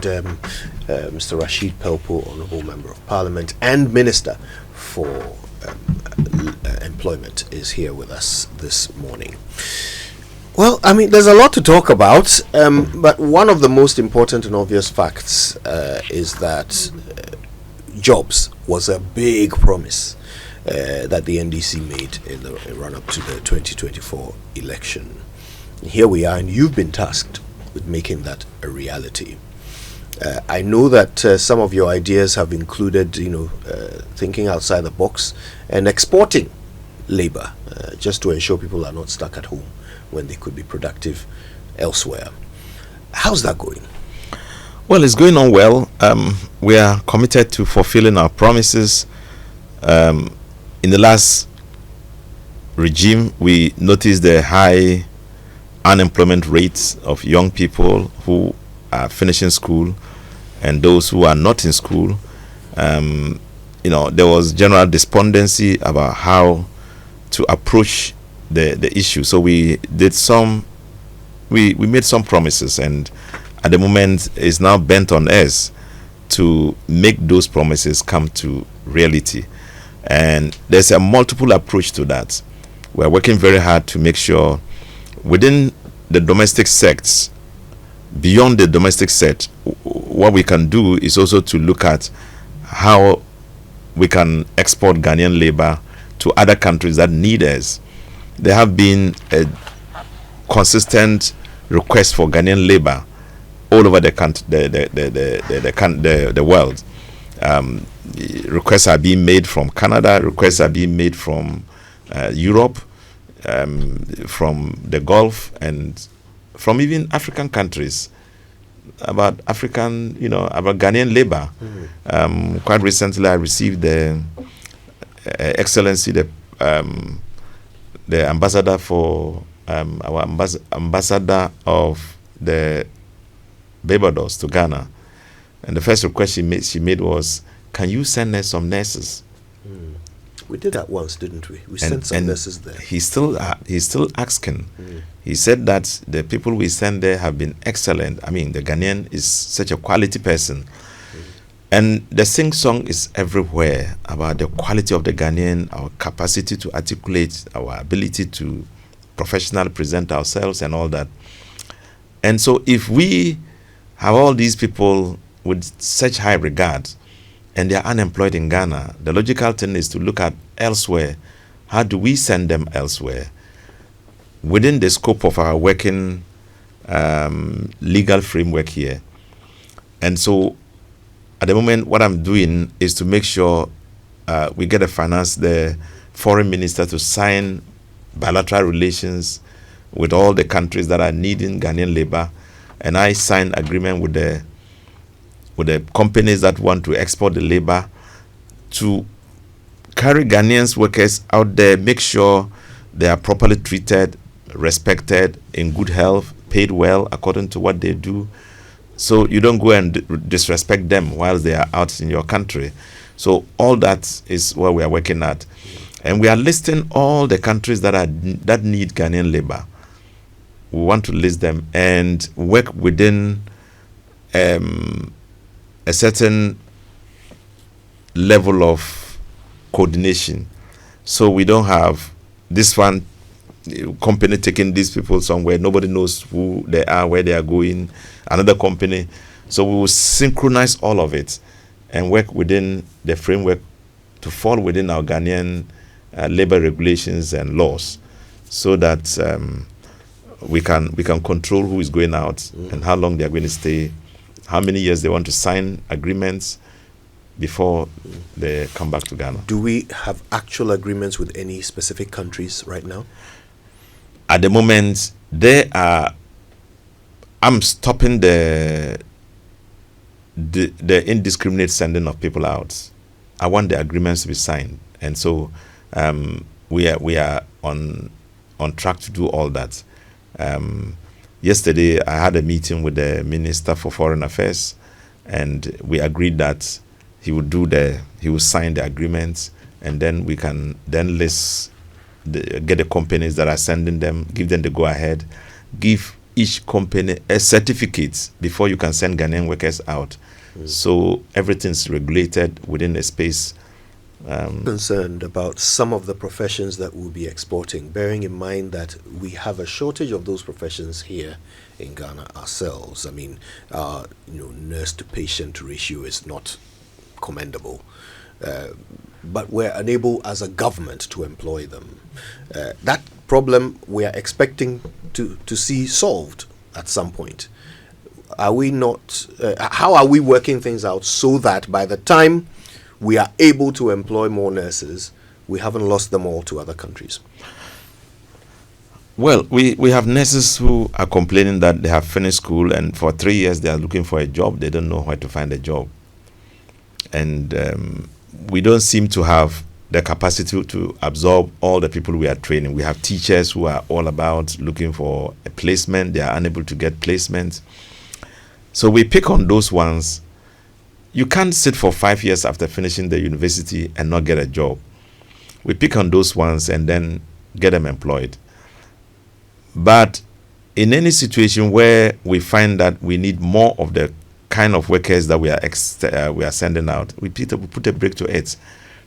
and Mr. Rashid Pelpuo, Honourable Member of Parliament and Minister for Employment, is here with us this morning. Well, I mean, there's a lot to talk about, but one of the most important and obvious facts is that jobs was a big promise that the NDC made in the run-up to the 2024 election. Here we are, and you've been tasked with making that a reality. I know that some of your ideas have included, thinking outside the box and exporting labor, just to ensure people are not stuck at home when they could be productive elsewhere. How's that going? Well, it's going on well. We are committed to fulfilling our promises. In the last regime, we noticed the high unemployment rates of young people who are finishing school and those who are not in school. There was general despondency about how to approach the issue. So we made some promises, and at the moment it's now bent on us to make those promises come to reality. And there's a multiple approach to that. We're working very hard to make sure within the domestic sects, beyond the domestic set, what we can do is also to look at how we can export Ghanaian labor to other countries that need us. There have been a consistent request for Ghanaian labor all over the world. Requests are being made from Canada, requests are being made from Europe, from the Gulf, and from even African countries about Ghanaian labor. Quite recently, I received the Excellency, the ambassador for our ambassador of the Barbados to Ghana, and the first request she made was, "Can you send us some nurses?" We did that once, didn't we? We sent some nurses there. He's still asking. He said that the people we send there have been excellent. I mean, the Ghanaian is such a quality person. And the sing-song is everywhere about the quality of the Ghanaian, our capacity to articulate, our ability to professionally present ourselves and all that. And so if we have all these people with such high regard and they are unemployed in Ghana, the logical thing is to look at elsewhere. How do we send them elsewhere within the scope of our working legal framework here? And so at the moment, what I'm doing is to make sure we get the foreign minister to sign bilateral relations with all the countries that are needing Ghanaian labor, and I sign agreement with the companies that want to export the labor to carry Ghanaians workers out there, make sure they are properly treated, respected, in good health, paid well according to what they do. So you don't go and disrespect them while they are out in your country. So all that is what we are working at. And we are listing all the countries that need Ghanaian labor. We want to list them and work within a certain level of coordination. So we don't have this one company taking these people somewhere. Nobody knows who they are, where they are going. Another company. So we will synchronize all of it and work within the framework to fall within our Ghanaian labor regulations and laws, so that we can control who is going out and how long they are going to stay, how many years they want to sign agreements before they come back to Ghana. Do we have actual agreements with any specific countries right now? At the moment, I'm stopping the indiscriminate sending of people out. I want the agreements to be signed, and so we are on track to do all that. Yesterday, I had a meeting with the Minister for Foreign Affairs, and we agreed that he would sign the agreements, and then we can then get the companies that are sending them, give them the go ahead, give each company a certificate before you can send Ghanaian workers out. So everything's regulated within a space. Concerned about some of the professions that we'll be exporting, bearing in mind that we have a shortage of those professions here in Ghana ourselves. I mean, nurse to patient ratio is not commendable, but we're unable as a government to employ them. That problem we are expecting to see solved at some point. Are we not? How are we working things out so that by the time we are able to employ more nurses, we haven't lost them all to other countries? Well, we have nurses who are complaining that they have finished school and for 3 years they are looking for a job. They don't know where to find a job. And we don't seem to have the capacity to absorb all the people we are training. We have teachers who are all about looking for a placement. They are unable to get placements. So we pick on those ones. You can't sit for 5 years after finishing the university and not get a job. We pick on those ones and then get them employed. But in any situation where we find that we need more of the kind of workers that we are sending out, we put a break to it.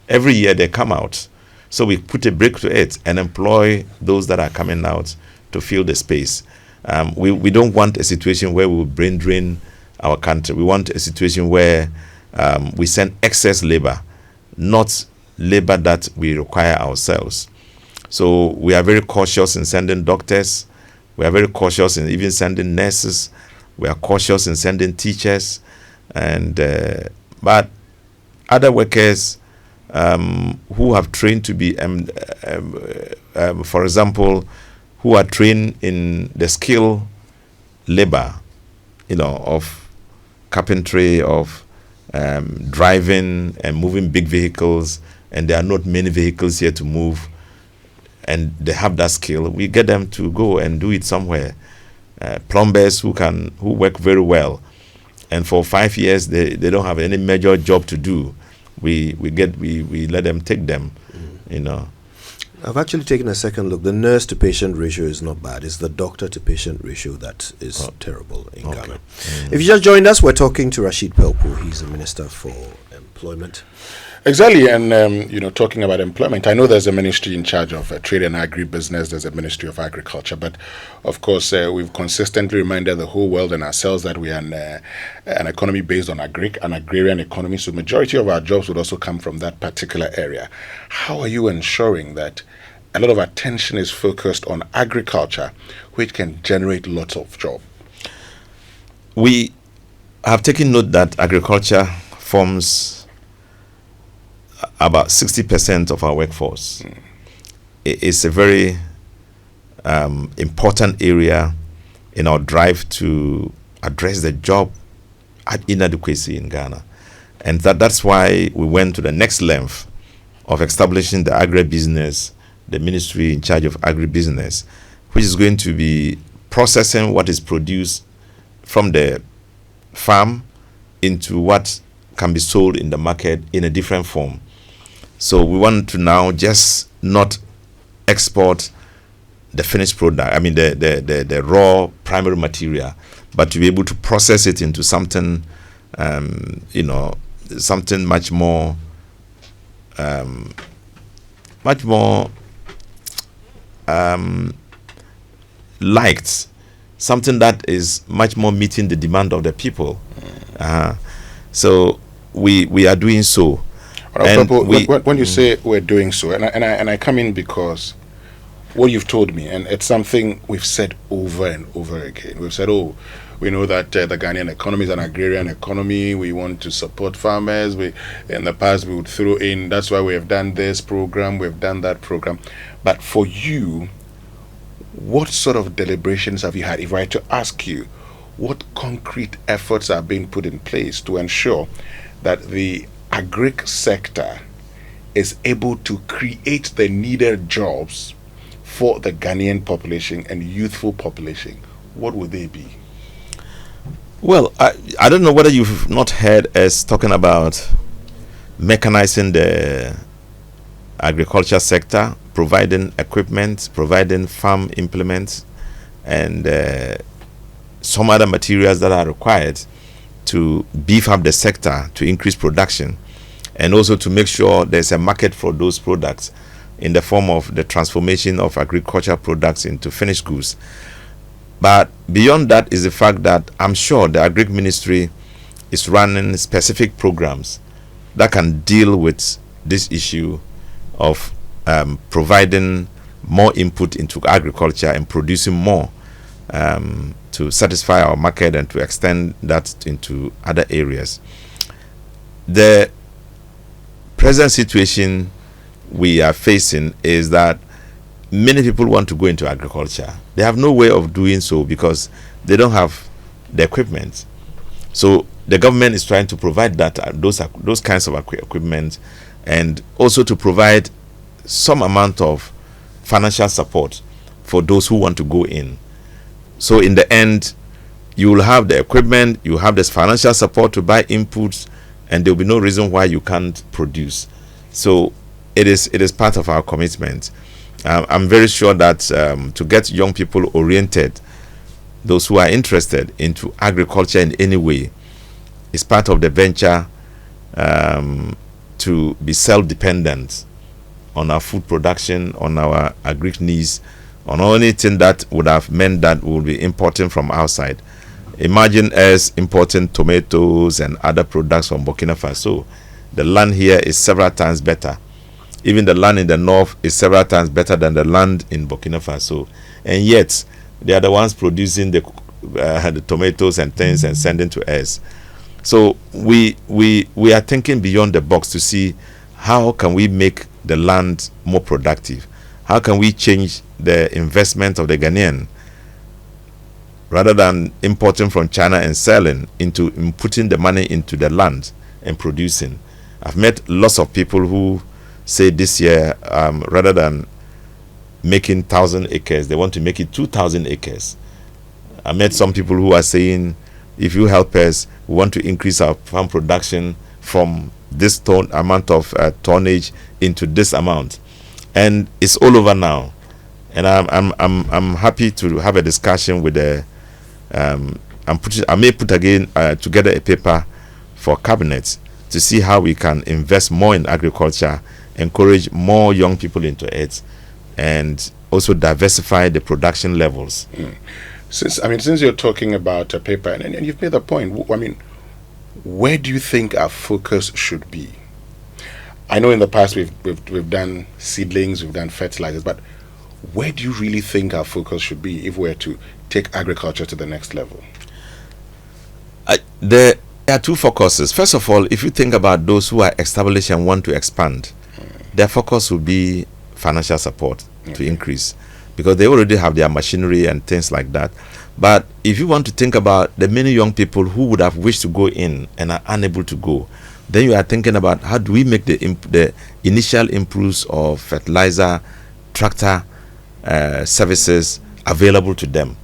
Every year they come out. So we put a break to it and employ those that are coming out to fill the space. We don't want a situation where we will brain drain our country. We want a situation where we send excess labor, not labor that we require ourselves. So we are very cautious in sending doctors. We are very cautious in even sending nurses. We are cautious in sending teachers. But other workers who have trained to be, for example, who are trained in the skill labor, of carpentry, of driving and moving big vehicles, and there are not many vehicles here to move, and they have that skill. We get them to go and do it somewhere. Plumbers who work very well, and for 5 years they don't have any major job to do. We let them take them, I've actually taken a second look. The nurse to patient ratio is not bad. It's the doctor to patient ratio that is terrible in Ghana. If you just joined us, we're talking to Rashid Pelpuo. He's the Minister for Employment. Exactly, and talking about employment, I know there's a ministry in charge of trade and agribusiness. There's a Ministry of Agriculture, but of course we've consistently reminded the whole world and ourselves that we are an economy based on an agrarian economy. So majority of our jobs would also come from that particular area. How are you ensuring that a lot of attention is focused on agriculture, which can generate lots of jobs? We have taken note that agriculture forms about 60% of our workforce. It's a very important area in our drive to address the job inadequacy in Ghana. And that's why we went to the next length of establishing the agribusiness, the ministry in charge of agribusiness, which is going to be processing what is produced from the farm into what can be sold in the market in a different form. So we want to now just not export the finished product, the raw primary material, but to be able to process it into something, something much more liked, something that is much more meeting the demand of the people. So we are doing so. And when you say we're doing so, and I come in because what you've told me, and it's something we've said over and over again. We've said, we know that the Ghanaian economy is an agrarian economy. We want to support farmers. In the past, we would throw in, that's why we have done this program, we've done that program. But for you, what sort of deliberations have you had? If I had to ask you, what concrete efforts are being put in place to ensure that the agric sector is able to create the needed jobs for the Ghanaian population and youthful population? What would they be? Well, I don't know whether you've not heard us talking about mechanizing the agriculture sector, providing equipment, providing farm implements, and some other materials that are required to beef up the sector, to increase production, and also to make sure there's a market for those products in the form of the transformation of agricultural products into finished goods. But beyond that is the fact that I'm sure the Agri Ministry is running specific programs that can deal with this issue of providing more input into agriculture and producing more to satisfy our market and to extend that into other areas. The present situation we are facing is that many people want to go into agriculture. They have no way of doing so because they don't have the equipment. So the government is trying to provide that those kinds of equipment, and also to provide some amount of financial support for those who want to go in. So in the end, you will have the equipment, you have this financial support to buy inputs, and there will be no reason why you can't produce. So it is part of our commitment. I'm very sure that to get young people oriented, those who are interested into agriculture in any way, is part of the venture to be self-dependent on our food production, on our agri needs, on anything that would have meant that we will be importing from outside. Imagine us importing tomatoes and other products from Burkina Faso. The land here is several times better. Even the land in the north is several times better than the land in Burkina Faso. And yet, they are the ones producing the tomatoes and things and sending to us. So we are thinking beyond the box to see how can we make the land more productive. How can we change the investment of the Ghanaian, rather than importing from China and selling, into putting the money into the land and producing. I've met lots of people who say this year, rather than making 1,000 acres, they want to make it 2,000 acres. I met some people who are saying, if you help us, we want to increase our farm production from this amount of tonnage into this amount. And it's all over now. And I'm happy to have a discussion with the I may put again together a paper for cabinet to see how we can invest more in agriculture, encourage more young people into it, and also diversify the production levels. Since you're talking about a paper, and you've made the point, I mean, where do you think our focus should be? I know in the past we've done seedlings, we've done fertilizers, but where do you really think our focus should be if we're to take agriculture to the next level? There are two focuses. First of all, if you think about those who are established and want to expand, their focus will be financial support to increase, because they already have their machinery and things like that. But if you want to think about the many young people who would have wished to go in and are unable to go, then you are thinking about how do we make the initial improves of fertilizer, tractor services available to them.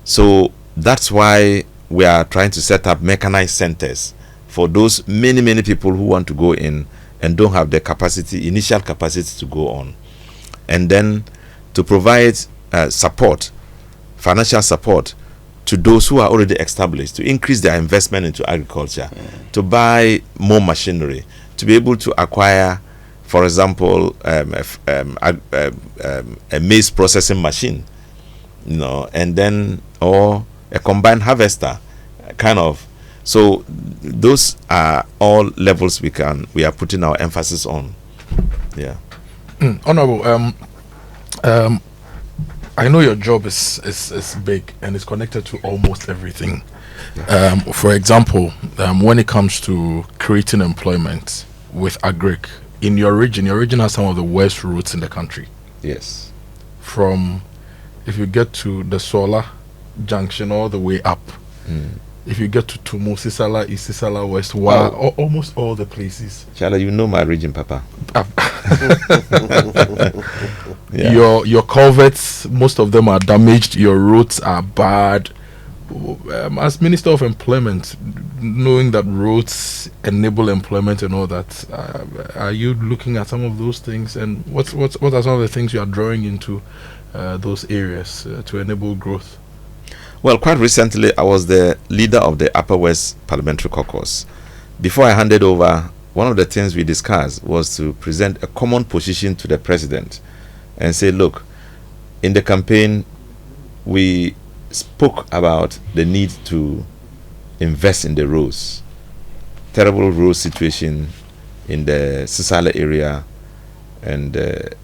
So that's why we are trying to set up mechanized centers for those many people who want to go in and don't have the capacity, initial capacity to go on. And then to provide support, financial support to those who are already established, to increase their investment into agriculture, to buy more machinery, to be able to acquire, for example, a maize processing machine, and then, or a combined harvester, kind of. So those are all levels we are putting our emphasis on. Yeah. Honorable, I know your job is big and is connected to almost everything. For example, when it comes to creating employment with agric in your region has some of the worst routes in the country. Yes. From, if you get to the Sola Junction all the way up, if you get to Tumu, Sisala East, Sisala West, almost all the places. Chala, you know my region, Papa. Your culverts, most of them are damaged. Your roads are bad. As Minister of Employment, knowing that roads enable employment and all that, are you looking at some of those things? And what are some of the things you are drawing into those areas to enable growth? Well, quite recently, I was the leader of the Upper West Parliamentary Caucus. Before I handed over, one of the things we discussed was to present a common position to the president and say, look, in the campaign, we spoke about the need to invest in the roads. Terrible road situation in the Sisala area and the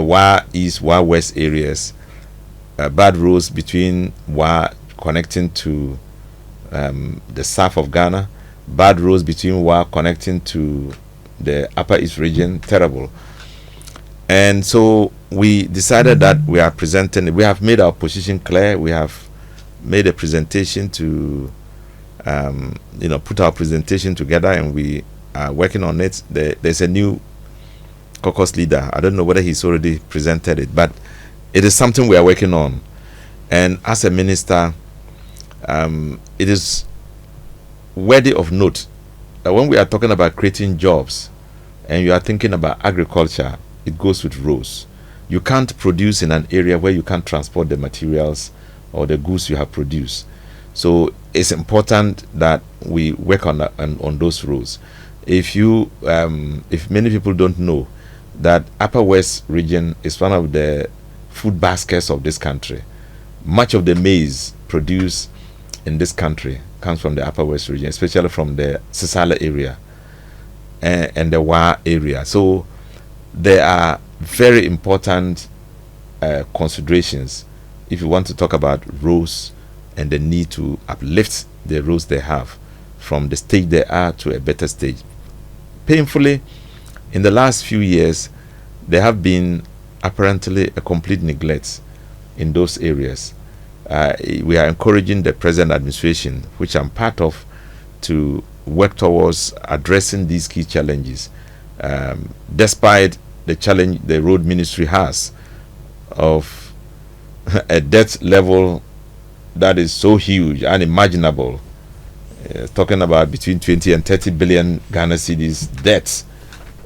Wa East, Wa West areas. Bad roads between Wa connecting to the south of Ghana, bad roads between Wa connecting to the Upper East region, terrible. And so we decided that we have made our position clear. We have made a presentation to, put our presentation together, and we are working on it. There's a new caucus leader. I don't know whether he's already presented it, but it is something we are working on. And as a minister, it is worthy of note that when we are talking about creating jobs and you are thinking about agriculture, it goes with roads. You can't produce in an area where you can't transport the materials or the goods you have produced. So it's important that we work on those roads. If many people don't know that Upper West region is one of the food baskets of this country. Much of the maize produced in this country comes from the Upper West region, especially from the Sisala area and the Wa area. So there are very important considerations if you want to talk about roads and the need to uplift the roads they have from the stage they are to a better stage. Painfully, in the last few years, there have been apparently a complete neglect in those areas. We are encouraging the present administration, which I'm part of, to work towards addressing these key challenges. Despite the challenge the road ministry has of a debt level that is so huge, unimaginable, talking about between 20 and 30 billion Ghana cedis debts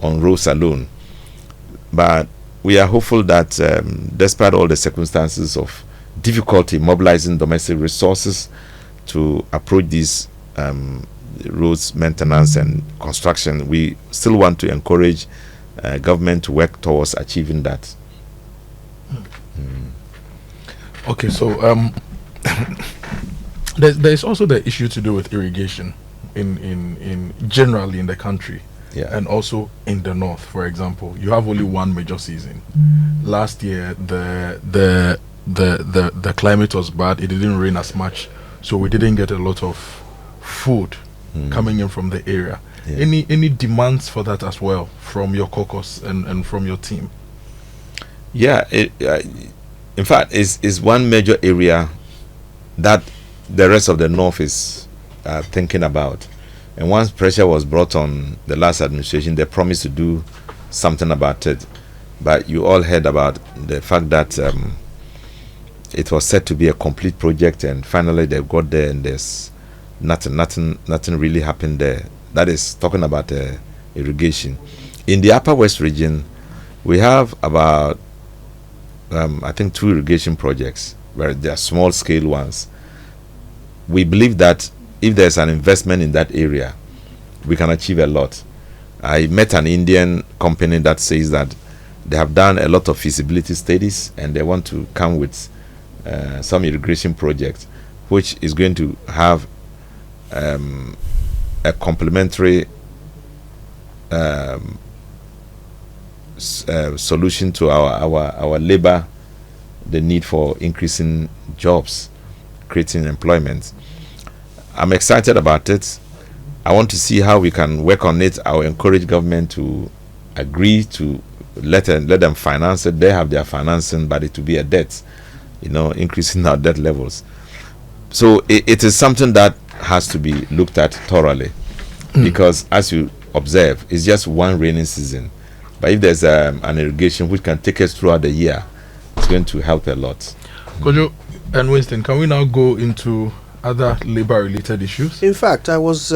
on roads alone. But we are hopeful that despite all the circumstances of difficulty mobilizing domestic resources to approach these roads maintenance and construction, we still want to encourage government to work towards achieving that. Okay, so there's also the issue to do with irrigation in generally in the country. Yeah. And also in the north, for example, you have only one major season. Last year, the climate was bad. It didn't rain as much, so we didn't get a lot of food coming in from the area. Yeah. Any demands for that as well from your caucus and from your team? Yeah, in fact, it's one major area that the rest of the north is thinking about. And once pressure was brought on the last administration, they promised to do something about it. But you all heard about the fact that it was said to be a complete project, and finally they got there, and there's nothing really happened there. That is talking about irrigation. In the Upper West region, we have about I think 2 irrigation projects, where they are small scale ones. We believe that if there's an investment in that area, we can achieve a lot. I met an Indian company that says that they have done a lot of feasibility studies and they want to come with some irrigation project, which is going to have a complementary solution to our labor, the need for increasing jobs, creating employment. I'm excited about it. I want to see how we can work on it. I will encourage government to agree to let them finance it. They have their financing, but it will be a debt, increasing our debt levels. So it is something that has to be looked at thoroughly, because as you observe, it's just one rainy season. But if there's an irrigation which can take us throughout the year, it's going to help a lot. Kojo and Winston, can we now go into other labor-related issues? In fact, I was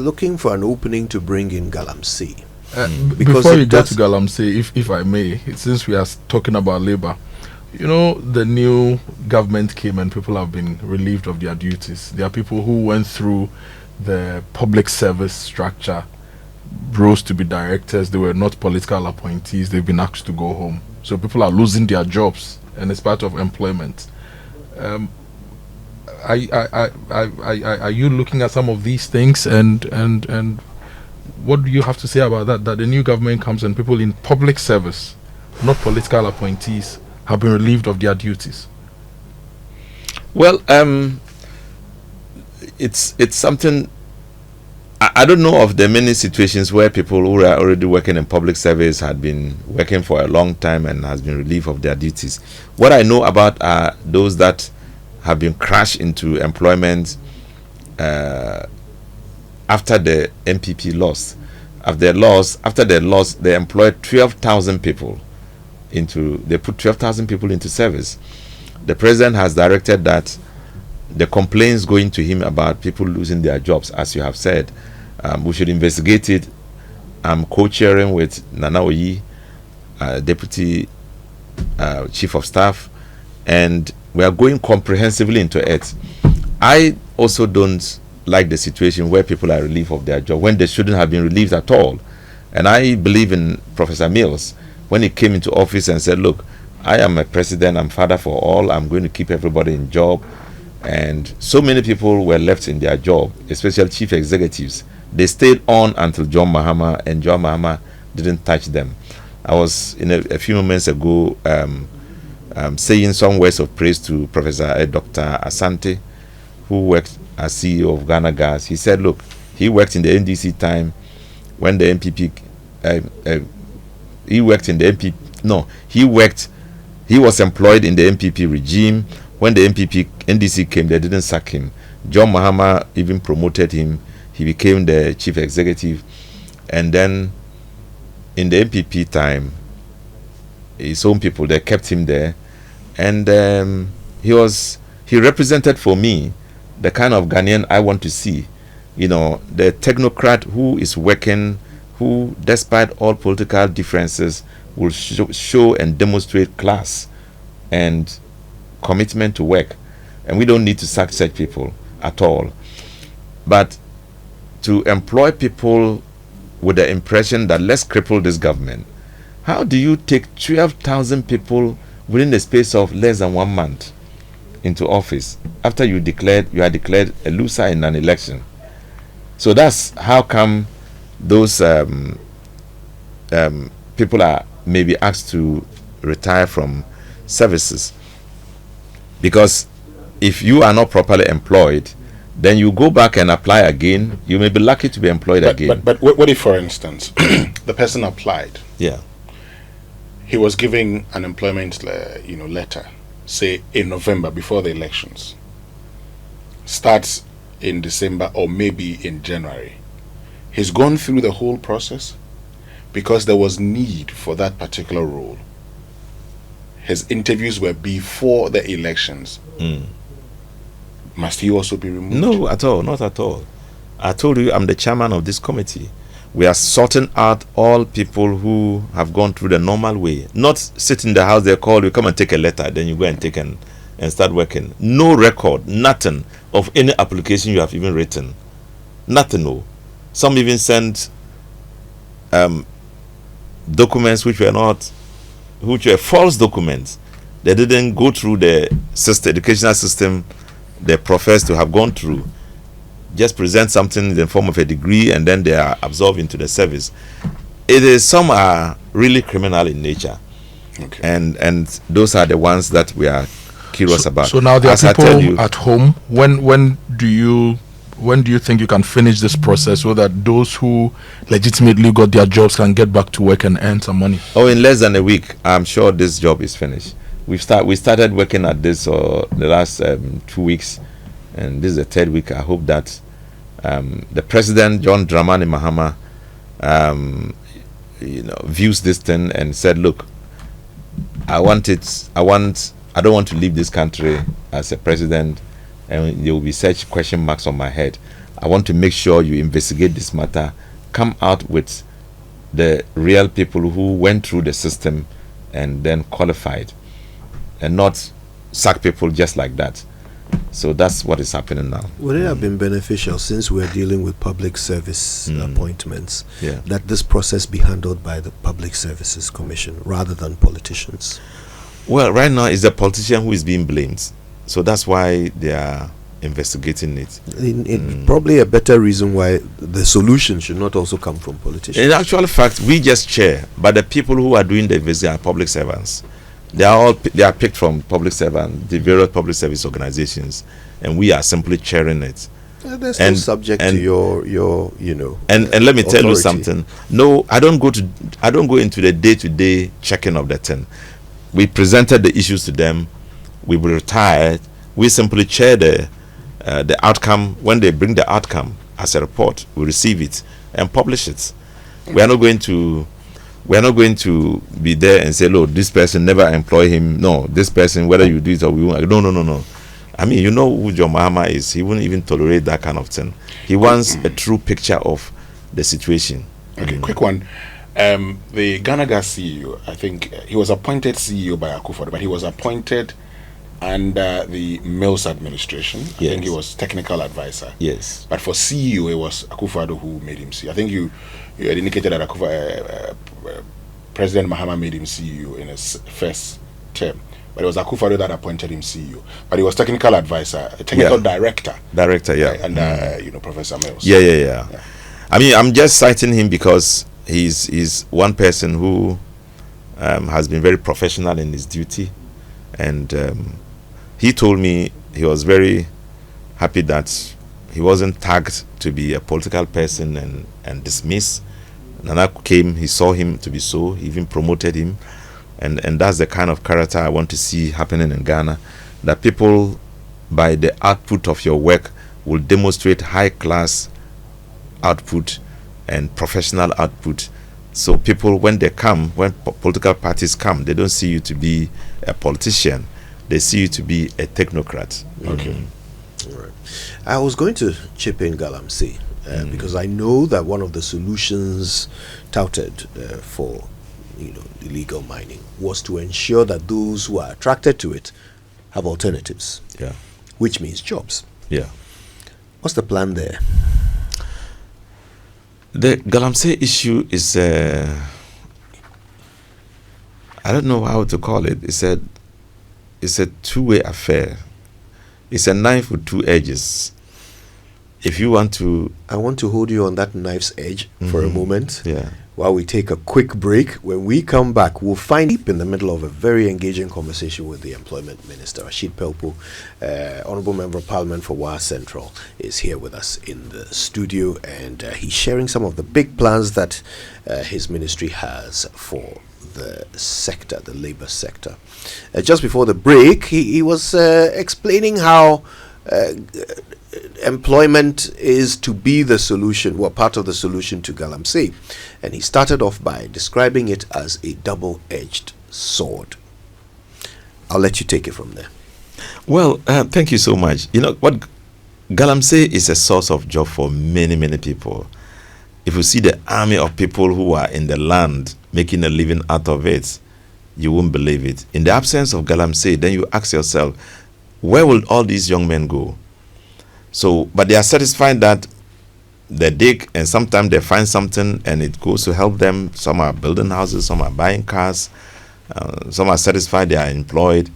looking for an opening to bring in Galamsey. Before you get to Galamsey, if I may, since we are talking about labor, You know, the new government came and people have been relieved of their duties. There are people who went through the public service structure, rose to be directors. They were not political appointees. They've been asked to go home. So people are losing their jobs, and it's part of employment. Are you looking at some of these things, and what do you have to say about that? That the new government comes and people in public service, not political appointees, have been relieved of their duties. Well, it's something. I don't know of the many situations where people who are already working in public service had been working for a long time and has been relieved of their duties. What I know about are those that have been crashed into employment after the MPP lost. After they lost, they employed 12,000 people they put 12,000 people into service. The president has directed that the complaints going to him about people losing their jobs, as you have said, we should investigate it. I'm co-chairing with Nana Oyi, Deputy Chief of Staff, and we are going comprehensively into it. I also don't like the situation where people are relieved of their job when they shouldn't have been relieved at all. And I believe in Professor Mills when he came into office and said, look, I am a president, I'm father for all, I'm going to keep everybody in job. And so many people were left in their job, especially chief executives. They stayed on until John Mahama, and John Mahama didn't touch them. I was in a few moments ago saying some words of praise to Professor Dr. Asante, who worked as CEO of Ghana Gas. He said, look, he worked in the NDC time when the MPP, he was employed in the MPP regime. When the NDC came, they didn't sack him. John Mahama even promoted him. He became the chief executive. And then in the MPP time, his own people, they kept him there. And he represented for me the kind of Ghanaian I want to see. You know, the technocrat who is working, who, despite all political differences, will show and demonstrate class and commitment to work. And we don't need to sack such people at all. But to employ people with the impression that let's cripple this government, how do you take 12,000 people within the space of less than 1 month into office after you are declared a loser in an election? So that's how come those people are maybe asked to retire from services. Because if you are not properly employed, then you go back and apply again. You may be lucky to be employed again. But what if, for instance, the person applied? Yeah. He was giving an employment, letter, say in November before the elections. Starts in December or maybe in January. He's gone through the whole process because there was need for that particular role. His interviews were before the elections. Must he also be removed? No, at all, not at all. I told you I'm the chairman of this committee. We are sorting out all people who have gone through the normal way. Not sit in the house, they call you, come and take a letter, then you go and take and start working. No record, nothing of any application you have even written. Nothing, no. Some even sent documents which were false documents. They didn't go through the educational system they profess to have gone through. Just present something in the form of a degree and then they are absorbed into the service. Some are really criminal in nature. Okay. And those are the ones that we are curious about. So now there are people at home. When do you think you can finish this process so that those who legitimately got their jobs can get back to work and earn some money? Oh, in less than a week, I'm sure this job is finished. We started working at this the last 2 weeks, and this is the third week. I hope that the president, John Dramani Mahama, views this thing and said, look, I don't want to leave this country as a president and there will be such question marks on my head. I want to make sure you investigate this matter, come out with the real people who went through the system and then qualified. and not sack people just like that. So that's what is happening now. Would it have been beneficial, since we're dealing with public service appointments, Yeah. that this process be handled by the Public Services Commission rather than politicians? Well, right now it's the politician who is being blamed. So that's why they are investigating it. Probably a better reason why the solution should not also come from politicians. In actual fact, we just chair, but the people who are doing the investigation are public servants. They are picked from public servants, the various public service organizations, and we are simply chairing it. They're still subject to your And let me tell you authority. something. No, I don't go into the day-to-day checking of the thing. We presented the issues to them. We retired. We simply chair the outcome. When they bring the outcome as a report, we receive it and publish it. We are not going to be there and say, "Look, this person, never employ him." No, this person, whether you do it or we won't. No. I mean, you know who John Mahama is. He wouldn't even tolerate that kind of thing. He wants a true picture of the situation. Okay, quick one. The Ghana Gas CEO, I think he was appointed CEO by Akufo-Addo, but he was appointed under the Mills administration. I think he was technical advisor. Yes. But for CEO, it was Akufo-Addo who made him CEO. I think you had indicated that President Mahama made him CEO in his first term. But it was Akufo-Addo that appointed him CEO. But he was technical advisor, technical director. Director, yeah. Right, under Professor Mills. Yeah. I mean, I'm just citing him because he's one person who has been very professional in his duty, and he told me he was very happy that he wasn't tagged to be a political person and dismissed. Nana came, he saw him to be so, he even promoted him, and that's the kind of character I want to see happening in Ghana, that people, by the output of your work, will demonstrate high class output and professional output. So people, when political parties come, they don't see you to be a politician, they see you to be a technocrat. Okay. All right. I was going to chip in Galamsey because I know that one of the solutions touted for illegal mining was to ensure that those who are attracted to it have alternatives. Yeah. Which means jobs. Yeah. What's the plan there? The Galamsey issue is I don't know how to call it. It's a two-way affair. It's a knife with two edges. If you want to, I want to hold you on that knife's edge for a moment. Yeah. While we take a quick break. When we come back, we'll find deep in the middle of a very engaging conversation with the Employment Minister, Rashid Pelpuo. Honourable Member of Parliament for Wa Central is here with us in the studio, and he's sharing some of the big plans that his ministry has for the sector, the labour sector. Just before the break, he was explaining how employment is to be the solution, part of the solution to Galamsey. And he started off by describing it as a double-edged sword. I'll let you take it from there. Well, thank you so much. You know what, Galamsey is a source of job for many, many people. If you see the army of people who are in the land making a living out of it, you won't believe it. In the absence of Galamsey, then you ask yourself, where will all these young men go? So, but they are satisfied that they dig, and sometimes they find something and it goes to help them. Some are building houses, some are buying cars, some are satisfied they are employed.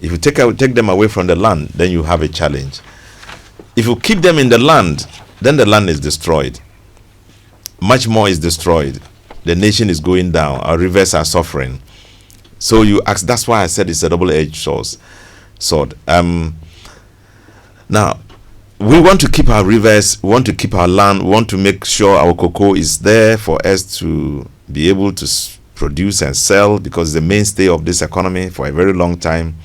If you take them away from the land, then you have a challenge. If you keep them in the land, then the land is destroyed. Much more is destroyed. The nation is going down. Our rivers are suffering. So you ask. That's why I said it's a double-edged sword. Now, we want to keep our rivers, we want to keep our land, we want to make sure our cocoa is there for us to be able to produce and sell, because it's the mainstay of this economy for a very long time.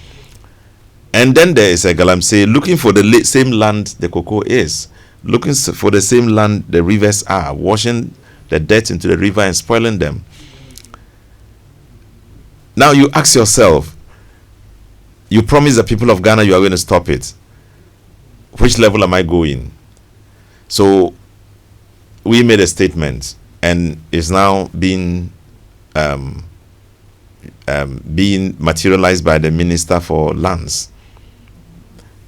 And then there is a Galamsey looking for the same land the cocoa is, looking for the same land the rivers are, washing the dirt into the river and spoiling them. Now you ask yourself, you promise the people of Ghana you are going to stop it. Which level am I going? So we made a statement, and it's now being being materialized by the Minister for Lands.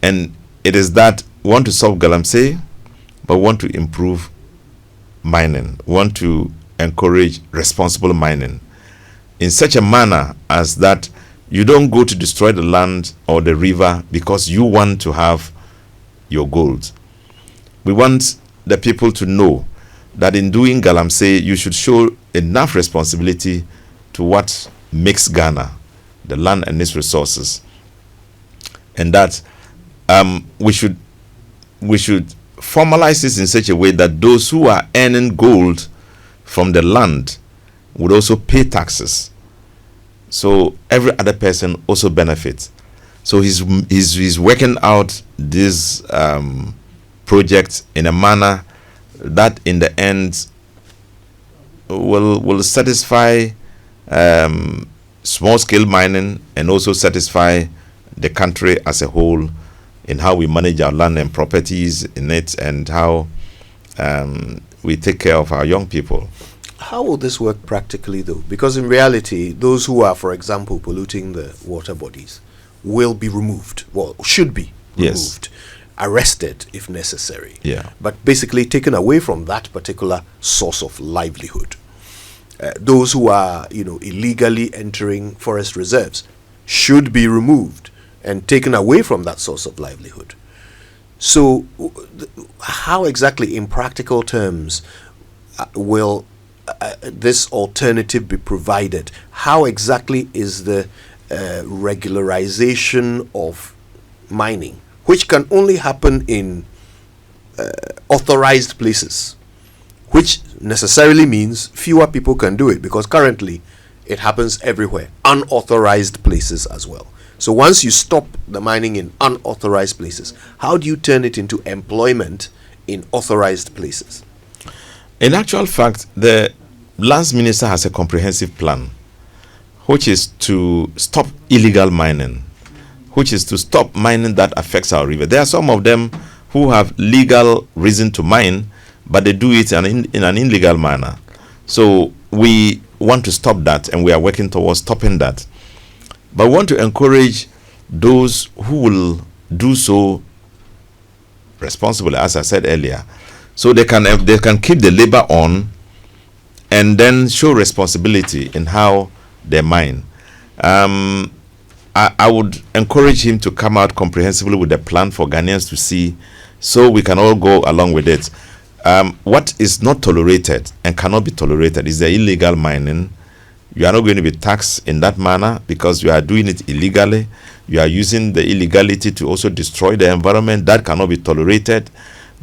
And it is that we want to solve Galamsey, but want to improve mining, want to encourage responsible mining in such a manner as that you don't go to destroy the land or the river because you want to have your gold. We want the people to know that in doing Galamsey, you should show enough responsibility to what makes Ghana, the land and its resources, and that we should formalize this in such a way that those who are earning gold from the land would also pay taxes, so every other person also benefits. So he's working out this project in a manner that in the end will satisfy small scale mining and also satisfy the country as a whole in how we manage our land and properties in it, and how we take care of our young people. How will this work practically, though? Because in reality, those who are, for example, polluting the water bodies will be removed. Well, should be removed. Yes. Arrested if necessary. Yeah. But basically taken away from that particular source of livelihood. Those who are, illegally entering forest reserves should be removed and taken away from that source of livelihood. So, how exactly, in practical terms, will this alternative be provided? How exactly is the regularization of mining, which can only happen in authorized places, which necessarily means fewer people can do it, because currently it happens everywhere, unauthorized places as well. So once you stop the mining in unauthorized places, how do you turn it into employment in authorized places? In actual fact, the Lands Minister has a comprehensive plan, which is to stop illegal mining, which is to stop mining that affects our river. There are some of them who have legal reason to mine, but they do it in an illegal manner. So we want to stop that, and we are working towards stopping that. But we want to encourage those who will do so responsibly, as I said earlier, so they can keep the labor on and then show responsibility in how they mine. I would encourage him to come out comprehensively with a plan for Ghanaians to see, so we can all go along with it. What is not tolerated and cannot be tolerated is the illegal mining. You are not going to be taxed in that manner because you are doing it illegally. You are using the illegality to also destroy the environment. That cannot be tolerated.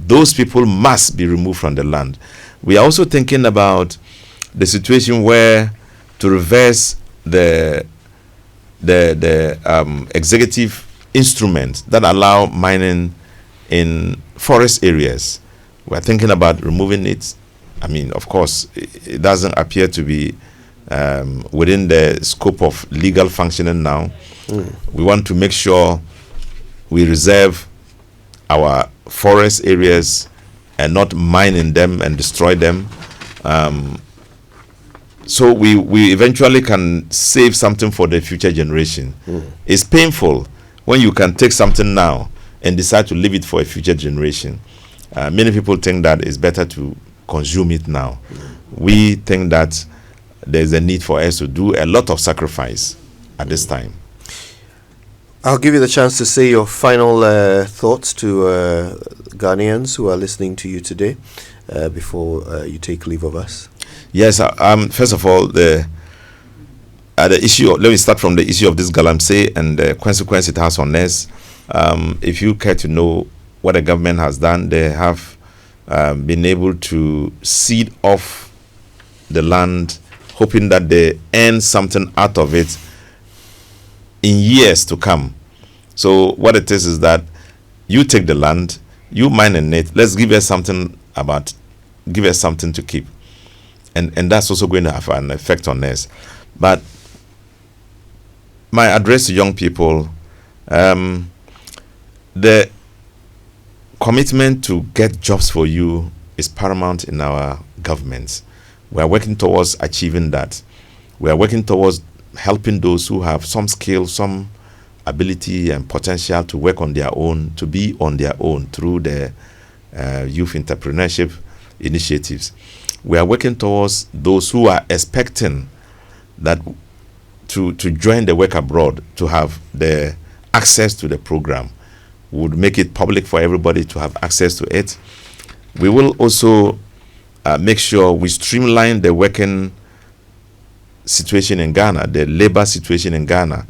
Those people must be removed from the land. We are also thinking about the situation where to reverse the executive instruments that allow mining in forest areas. We are thinking about removing it. I mean, of course, it doesn't appear to be within the scope of legal functioning now. We want to make sure we reserve our forest areas and not mine in them and destroy them. So we eventually can save something for the future generation. It's painful when you can take something now and decide to leave it for a future generation. Many people think that it's better to consume it now. We think that there's a need for us to do a lot of sacrifice at this time. I'll give you the chance to say your final thoughts to Ghanaians who are listening to you today before you take leave of us. Yes, first of all, the issue. Let me start from the issue of this Galamsey and the consequence it has on us. If you care to know what the government has done, they have been able to seed off the land, hoping that they earn something out of it in years to come. So what it is that you take the land, you mine in it. Let's give us something to keep. And that's also going to have an effect on us. But my address to young people, the commitment to get jobs for you is paramount in our government. We are working towards achieving that. We are working towards helping those who have some skill, some ability and potential to work on their own, to be on their own through the youth entrepreneurship initiatives. We are working towards those who are expecting that to join the work abroad, to have the access to the program. We would make it public for everybody to have access to it. We will also make sure we streamline the working situation in Ghana, the labor situation in Ghana,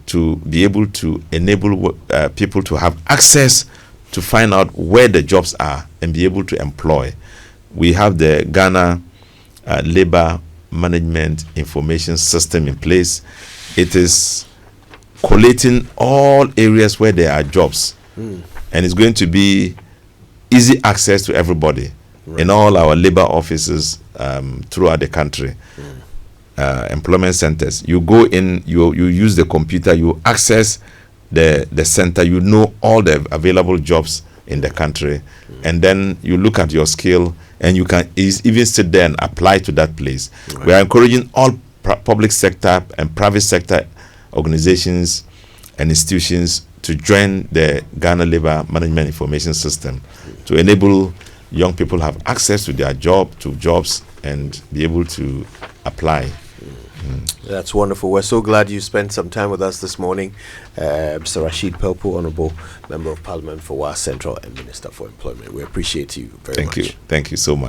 to be able to enable people to have access to find out where the jobs are and be able to employ. We have the Ghana Labor Management Information System in place. It is collating all areas where there are jobs, and it's going to be easy access to everybody in all our labor offices throughout the country. Employment centers. You go in, you use the computer, you access the center, you know all the available jobs in the country, and then you look at your skill and you can even sit there and apply to that place. Right. We are encouraging all public sector and private sector organizations and institutions to join the Ghana Labor Management Information System to enable young people have access to their jobs and be able to apply. That's wonderful. We're so glad you spent some time with us this morning. Mr. Rashid Pelpuo, Honorable Member of Parliament for Wa Central and Minister for Employment. We appreciate you very much. Thank you. Thank you so much.